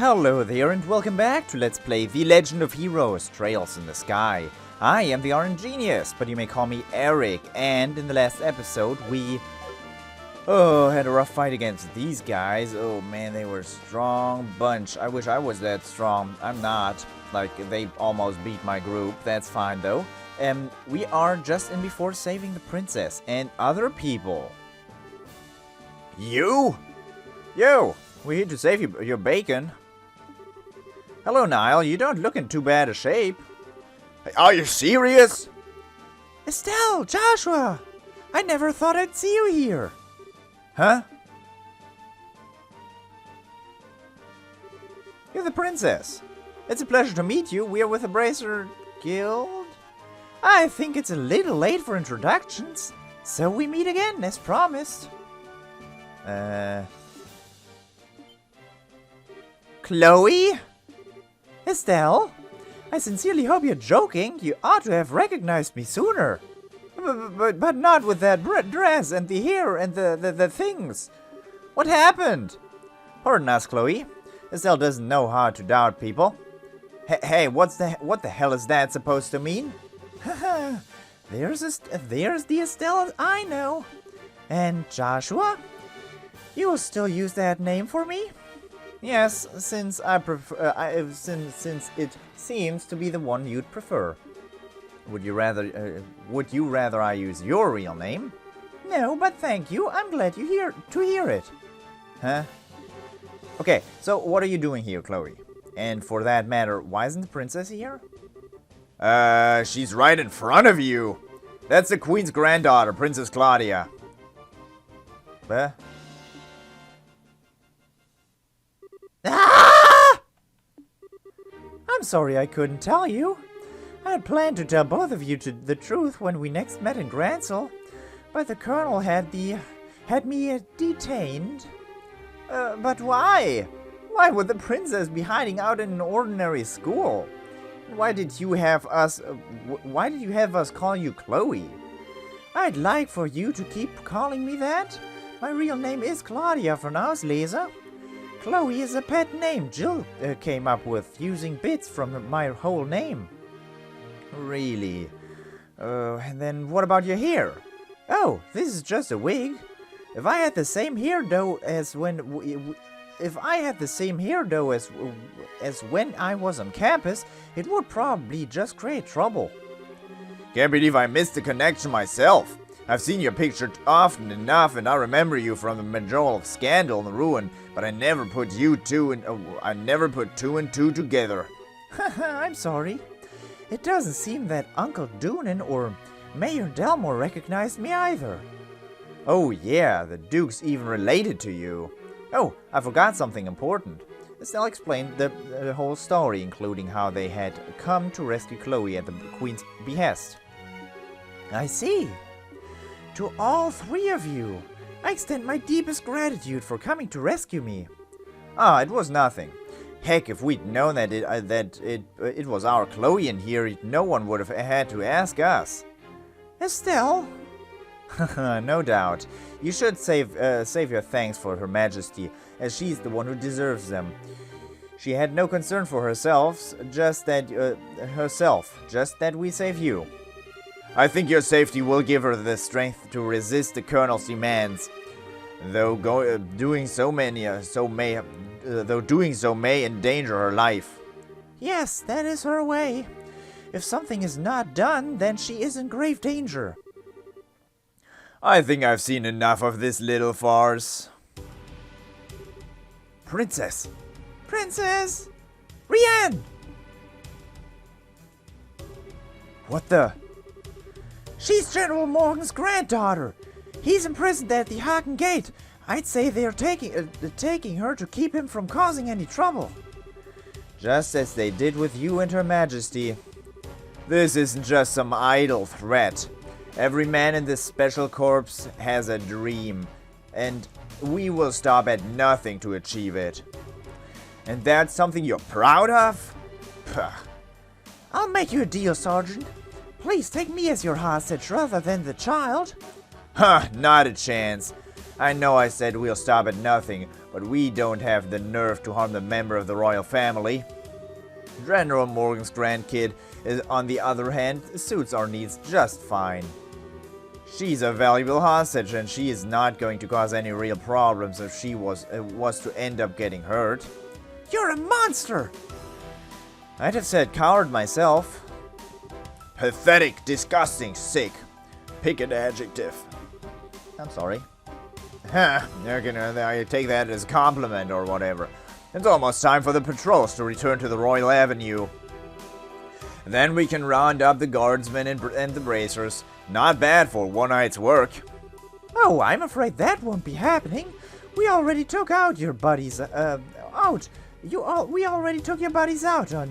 Hello there and welcome back to Let's Play The Legend of Heroes, Trails in the Sky. I am the Orange Genius, but you may call me Eric, and in the last episode we had a rough fight against these guys. Oh man, they were a strong bunch. I wish I was that strong. I'm not. Like, they almost beat my group. That's fine though. We are just in before saving the princess and other people. You? Yo, we're here to save your bacon. Hello, Niall. You don't look in too bad a shape. Are you serious? Estelle, Joshua! I never thought I'd see you here. Huh? You're the princess. It's a pleasure to meet you. We are with the Bracer Guild. I think it's a little late for introductions, so we meet again, as promised. Chloe? Estelle? I sincerely hope you're joking. You ought to have recognized me sooner. But not with that dress and the hair and the things. What happened? Pardon us, Chloe. Estelle doesn't know how to doubt people. Hey, what the hell is that supposed to mean? There's the Estelle I know. And Joshua? You will still use that name for me? Yes, since I prefer, since it seems to be the one you'd prefer. Would you rather I use your real name? No, but thank you. I'm glad to hear it. Huh? Okay, so what are you doing here, Chloe? And for that matter, why isn't the princess here? She's right in front of you. That's the queen's granddaughter, Princess Claudia. Huh? Ah! I'm sorry I couldn't tell you. I had planned to tell both of you the truth when we next met in Gransel, but the colonel had me detained. But why? Why would the princess be hiding out in an ordinary school? Why did you have us call you Chloe? I'd like for you to keep calling me that. My real name is Claudia for now, Leser. Chloe is a pet name Jill came up with, using bits from my whole name. Really? And then what about your hair? Oh, this is just a wig. If I had the same hair though as when I was on campus, it would probably just create trouble. Can't believe I missed the connection myself. I've seen your picture often enough, and I remember you from the Majoral Scandal in the Ruin, but I never put two and two together. I'm sorry. It doesn't seem that Uncle Doonan or Mayor Delmore recognized me either. Oh yeah, the Duke's even related to you. Oh, I forgot something important. Estelle explained the whole story, including how they had come to rescue Chloe at the Queen's behest. I see. To all three of you, I extend my deepest gratitude for coming to rescue me. Ah, it was nothing. Heck, if we'd known that it was our Chloe in here, no one would have had to ask us. Estelle? No doubt. You should save your thanks for Her Majesty, as she's the one who deserves them. She had no concern for herself, just that we save you. I think your safety will give her the strength to resist the Colonel's demands, though doing so may endanger her life. Yes, that is her way. If something is not done, then she is in grave danger. I think I've seen enough of this little farce. Princess! Princess! Rianne! What the? She's General Morgan's granddaughter. He's imprisoned at the Hagen Gate. I'd say they're taking her to keep him from causing any trouble. Just as they did with you and Her Majesty. This isn't just some idle threat. Every man in this special corps has a dream, and we will stop at nothing to achieve it. And that's something you're proud of? Puh. I'll make you a deal, Sergeant. Please take me as your hostage rather than the child. Huh, not a chance. I know I said we'll stop at nothing, but we don't have the nerve to harm the member of the royal family. General Morgan's grandkid, on the other hand, suits our needs just fine. She's a valuable hostage, and she is not going to cause any real problems if she was to end up getting hurt. You're a monster! I'd have said coward myself. Pathetic, disgusting, sick. Pick an adjective. I'm sorry. Huh, I take that as a compliment or whatever. It's almost time for the patrols to return to the Royal Avenue. Then we can round up the guardsmen and the bracers. Not bad for one night's work. Oh, I'm afraid that won't be happening. We already took out your buddies, we already took your buddies out on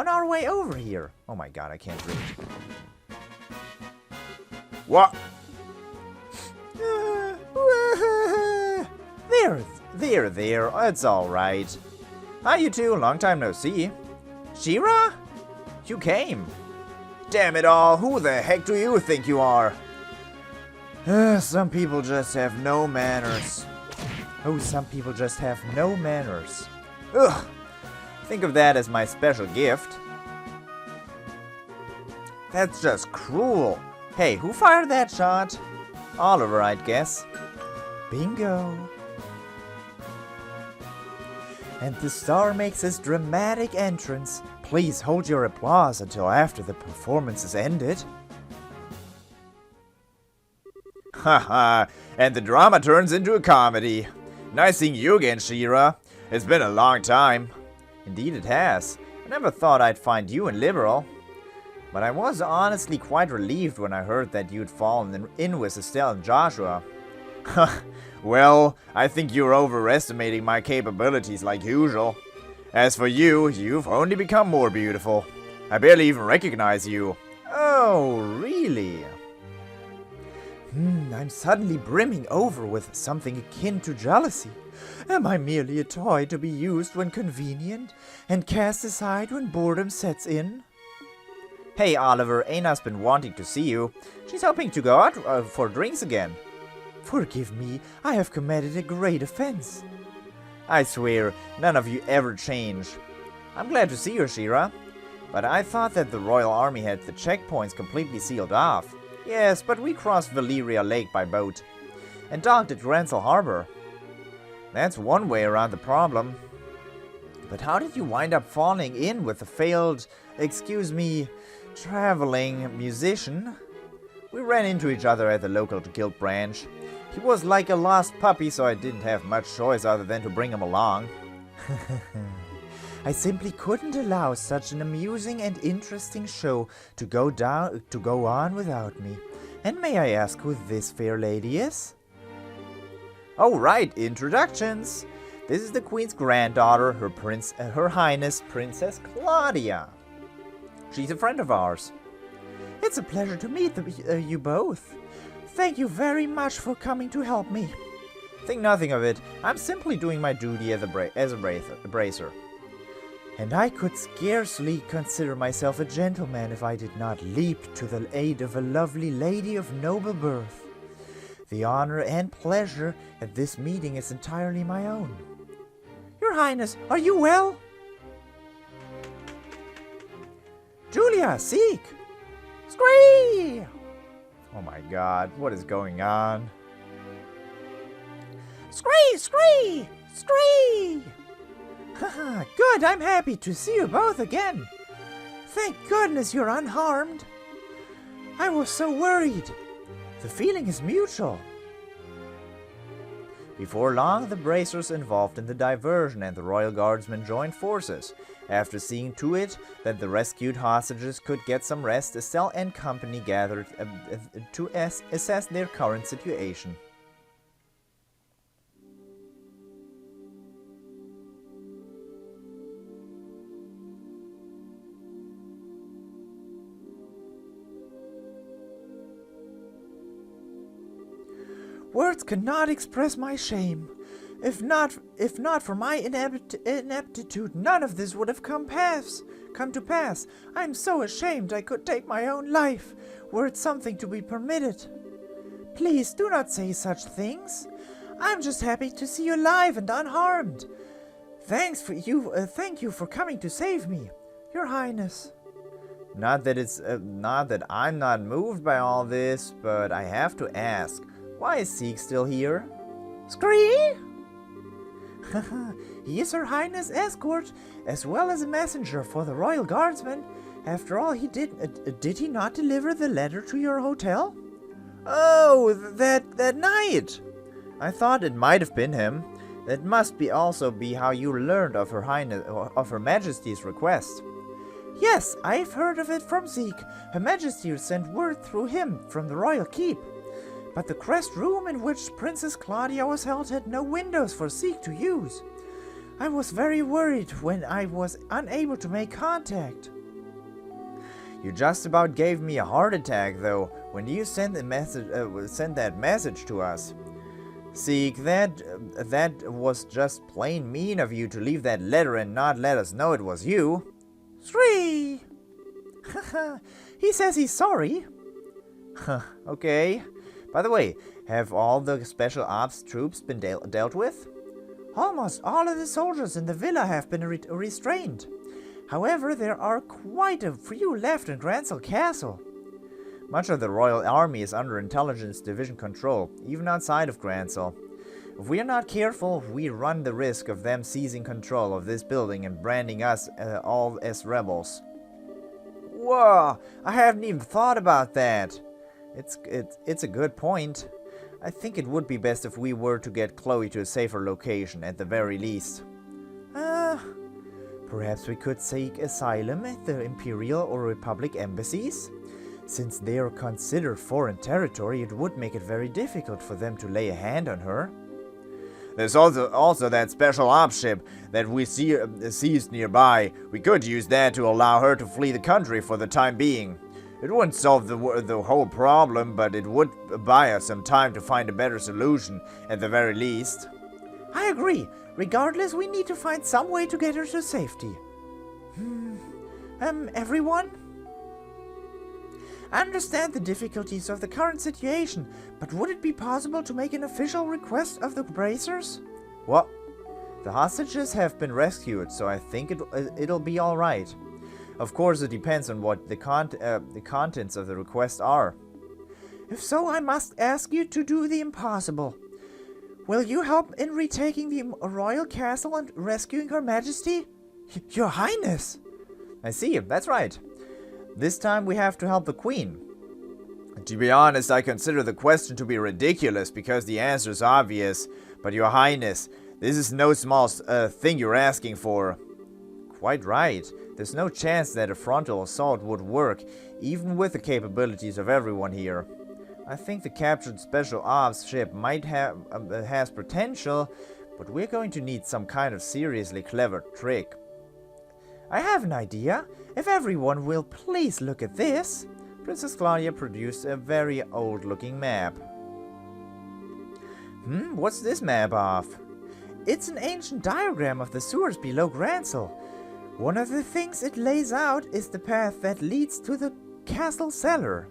our way over here. Oh my god, I can't read. What? There, it's alright. Hi, you two, long time no see. She-Ra? You came. Damn it all, who the heck do you think you are? Some people just have no manners. Oh, some people just have no manners. Ugh. Think of that as my special gift. That's just cruel. Hey, who fired that shot? Oliver, I'd guess. Bingo. And the star makes his dramatic entrance. Please hold your applause until after the performance is ended. Haha, and the drama turns into a comedy. Nice seeing you again, She-Ra. It's been a long time. Indeed it has. I never thought I'd find you in Liberal. But I was honestly quite relieved when I heard that you'd fallen in with Estelle and Joshua. Well, I think you're overestimating my capabilities like usual. As for you, you've only become more beautiful. I barely even recognize you. Oh, really? I'm suddenly brimming over with something akin to jealousy. Am I merely a toy to be used when convenient and cast aside when boredom sets in? Hey, Oliver, Ana's been wanting to see you. She's hoping to go out for drinks again. Forgive me, I have committed a great offense. I swear, none of you ever change. I'm glad to see you, She-Ra. But I thought that the Royal Army had the checkpoints completely sealed off. Yes, but we crossed Valyria Lake by boat and docked at Gransel Harbor. That's one way around the problem. But how did you wind up falling in with a failed, traveling musician? We ran into each other at the local guild branch. He was like a lost puppy, so I didn't have much choice other than to bring him along. I simply couldn't allow such an amusing and interesting show to go on without me. And may I ask who this fair lady is? Oh right, introductions. This is the Queen's granddaughter, Her Highness Princess Claudia. She's a friend of ours. It's a pleasure to meet you both. Thank you very much for coming to help me. Think nothing of it. I'm simply doing my duty as a bracer. And I could scarcely consider myself a gentleman if I did not leap to the aid of a lovely lady of noble birth. The honor and pleasure at this meeting is entirely my own. Your Highness, are you well? Julia, Ckeck! Scree! Oh my god, what is going on? Scree! Scree! Scree! Haha, good, I'm happy to see you both again. Thank goodness you're unharmed. I was so worried. The feeling is mutual. Before long, the bracers involved in the diversion and the Royal Guardsmen joined forces. After seeing to it that the rescued hostages could get some rest, Estelle and company gathered to assess their current situation. Words cannot express my shame. If not for my ineptitude, none of this would have come to pass. I am so ashamed I could take my own life, were it something to be permitted. Please do not say such things. I'm just happy to see you alive and unharmed. Thank you for coming to save me, Your Highness. Not that I'm not moved by all this, but I have to ask, why is Ckeck still here? Scree? He is Her Highness' escort, as well as a messenger for the Royal Guardsmen. After all, did he not deliver the letter to your hotel? Oh, that night! I thought it might have been him. That must also be how you learned of Her Majesty's request. Yes, I've heard of it from Ckeck. Her Majesty sent word through him from the royal keep. But the crest room in which Princess Claudia was held had no windows for Ckeck to use. I was very worried when I was unable to make contact. You just about gave me a heart attack, though, when you sent that message to us. Ckeck, that was just plain mean of you to leave that letter and not let us know it was you. Three. He says he's sorry. Okay. By the way, have all the special ops troops been dealt with? Almost all of the soldiers in the villa have been restrained. However, there are quite a few left in Grancel Castle. Much of the Royal Army is under Intelligence Division control, even outside of Grancel. If we are not careful, we run the risk of them seizing control of this building and branding us all as rebels. Whoa, I haven't even thought about that. It's a good point. I think it would be best if we were to get Chloe to a safer location, at the very least. Perhaps we could seek asylum at the Imperial or Republic embassies? Since they are considered foreign territory, it would make it very difficult for them to lay a hand on her. There's also that special ops ship that we seized nearby. We could use that to allow her to flee the country for the time being. It wouldn't solve the whole problem, but it would buy us some time to find a better solution, at the very least. I agree. Regardless, we need to find some way to get her to safety. Everyone? I understand the difficulties of the current situation, but would it be possible to make an official request of the bracers? Well, the hostages have been rescued, so I think it'll be alright. Of course, it depends on what the contents of the request are. If so, I must ask you to do the impossible. Will you help in retaking the royal castle and rescuing Her Majesty? Your Highness! I see, that's right. This time we have to help the Queen. To be honest, I consider the question to be ridiculous because the answer is obvious. But Your Highness, this is no small thing you're asking for. Quite right. There's no chance that a frontal assault would work, even with the capabilities of everyone here. I think the captured special ops ship might has potential, but we're going to need some kind of seriously clever trick. I have an idea. If everyone will please look at this. Princess Claudia produced a very old-looking map. What's this map of? It's an ancient diagram of the sewers below Grancel. One of the things it lays out is the path that leads to the castle cellar.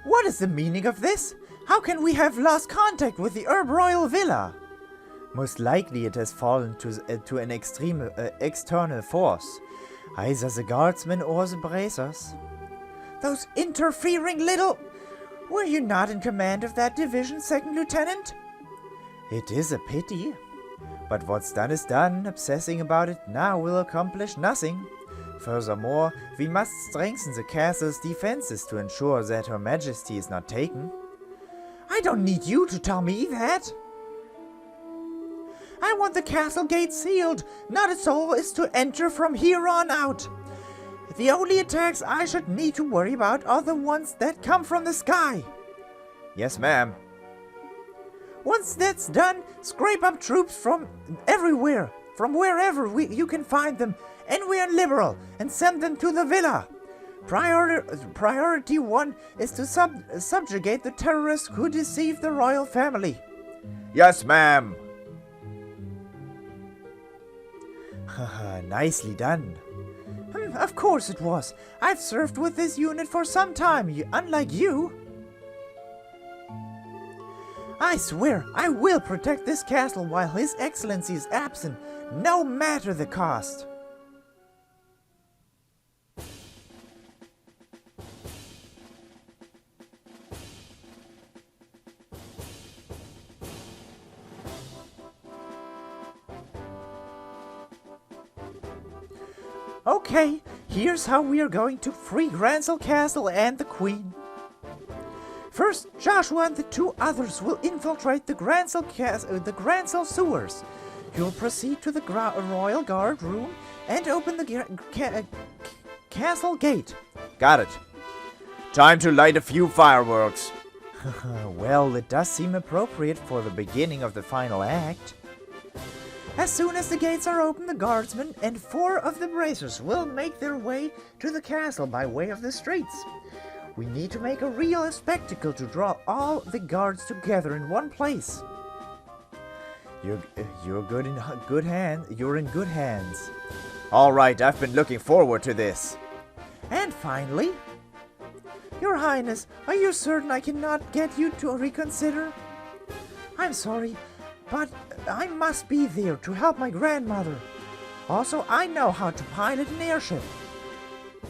What is the meaning of this? How can we have lost contact with the Herb Royal Villa? Most likely it has fallen to an extreme external force, either the guardsmen or the bracers. Those interfering little... Were you not in command of that division, Second Lieutenant? It is a pity. But what's done is done. Obsessing about it now will accomplish nothing. Furthermore, we must strengthen the castle's defenses to ensure that Her Majesty is not taken. I don't need you to tell me that. I want the castle gate sealed. Not a soul is to enter from here on out. The only attacks I should need to worry about are the ones that come from the sky. Yes, ma'am. Once that's done, scrape up troops from everywhere, from wherever you can find them, anywhere liberal, and send them to the villa. Priority 1 is to subjugate the terrorists who deceive the royal family. Yes, ma'am. Nicely done. Of course it was. I've served with this unit for some time, unlike you. I swear, I will protect this castle while His Excellency is absent, no matter the cost. Okay, here's how we are going to free Grancel Castle and the Queen. First, Joshua and the two others will infiltrate the Grancel sewers. You'll proceed to the Royal Guard room and open the castle gate. Got it. Time to light a few fireworks. Well, it does seem appropriate for the beginning of the final act. As soon as the gates are open, the guardsmen and 4 of the bracers will make their way to the castle by way of the streets. We need to make a real spectacle to draw all the guards together in one place. You're in good hands. All right, I've been looking forward to this. And finally, Your Highness, are you certain I cannot get you to reconsider? I'm sorry, but I must be there to help my grandmother. Also, I know how to pilot an airship.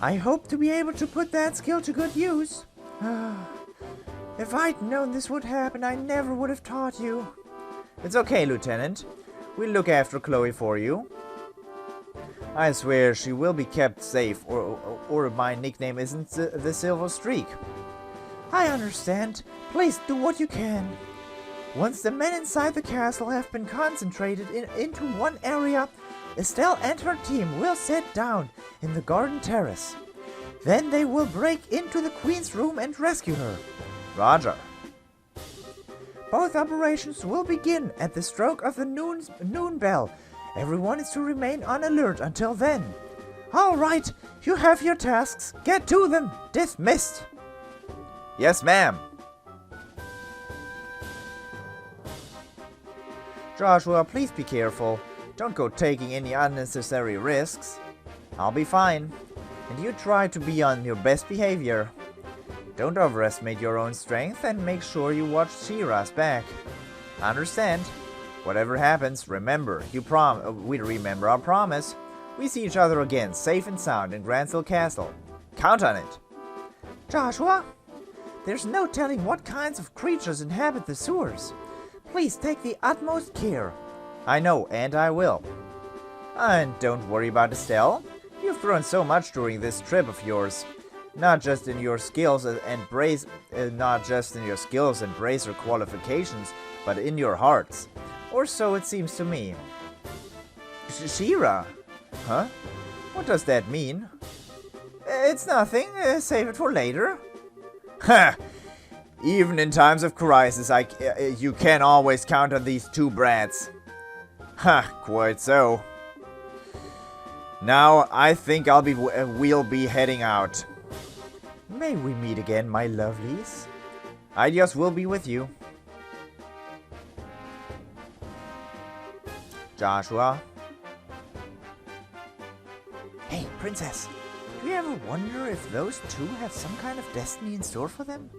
I hope to be able to put that skill to good use. If I'd known this would happen, I never would have taught you. It's okay, Lieutenant. We'll look after Chloe for you. I swear she will be kept safe, or my nickname isn't the Silver Streak. I understand. Please do what you can. Once the men inside the castle have been concentrated into one area, Estelle and her team will sit down in the garden terrace. Then they will break into the Queen's room and rescue her. Roger. Both operations will begin at the stroke of the noon bell. Everyone is to remain on alert until then. All right, you have your tasks. Get to them. Dismissed. Yes, ma'am. Joshua, please be careful. Don't go taking any unnecessary risks. I'll be fine. And you try to be on your best behavior. Don't overestimate your own strength and make sure you watch Shira's back. Understand? Whatever happens, remember, we remember our promise. We see each other again, safe and sound in Grancel Castle. Count on it. Joshua, there's no telling what kinds of creatures inhabit the sewers. Please take the utmost care. I know, and I will. And don't worry about Estelle. You've grown so much during this trip of yours. Not just in your skills and bracer qualifications, but in your hearts. Or so it seems to me. Shira? Huh? What does that mean? It's nothing. Save it for later. Ha! Even in times of crisis, you can always count on these two brats. Ha! Quite so. Now, I think we'll be heading out. May we meet again, my lovelies. Ideas will be with you. Joshua? Hey, Princess. Do you ever wonder if those two have some kind of destiny in store for them?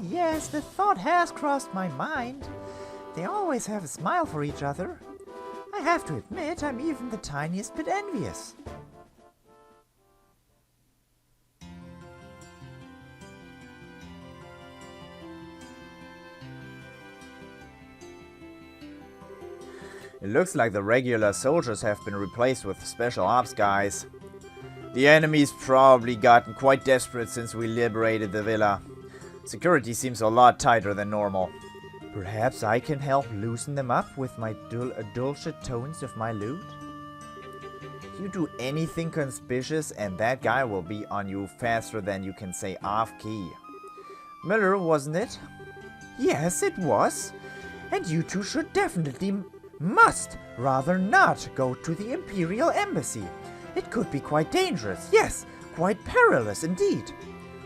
Yes, the thought has crossed my mind. They always have a smile for each other. I have to admit, I'm even the tiniest bit envious. It looks like the regular soldiers have been replaced with special ops guys. The enemy's probably gotten quite desperate since we liberated the villa. Security seems a lot tighter than normal. Perhaps I can help loosen them up with my dulcet tones of my lute? You do anything conspicuous and that guy will be on you faster than you can say off-key. Miller, wasn't it? Yes, it was. And you two should definitely must rather not go to the Imperial Embassy. It could be quite dangerous. Yes, quite perilous indeed.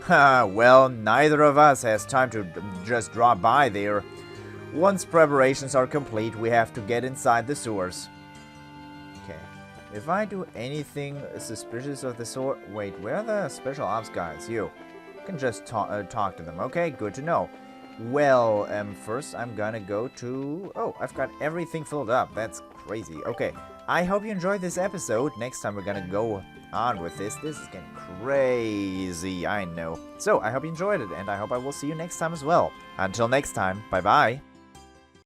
Ha, well, neither of us has time to just drop by there. Once preparations are complete, we have to get inside the sewers. Okay. If I do anything suspicious of the sort... Wait, where are the special ops guys? You can just talk to them. Okay, good to know. Well, first I'm gonna go to... Oh, I've got everything filled up. That's crazy. Okay, I hope you enjoyed this episode. Next time we're gonna go on with this. This is getting crazy, I know. So, I hope you enjoyed it, and I hope I will see you next time as well. Until next time, bye-bye.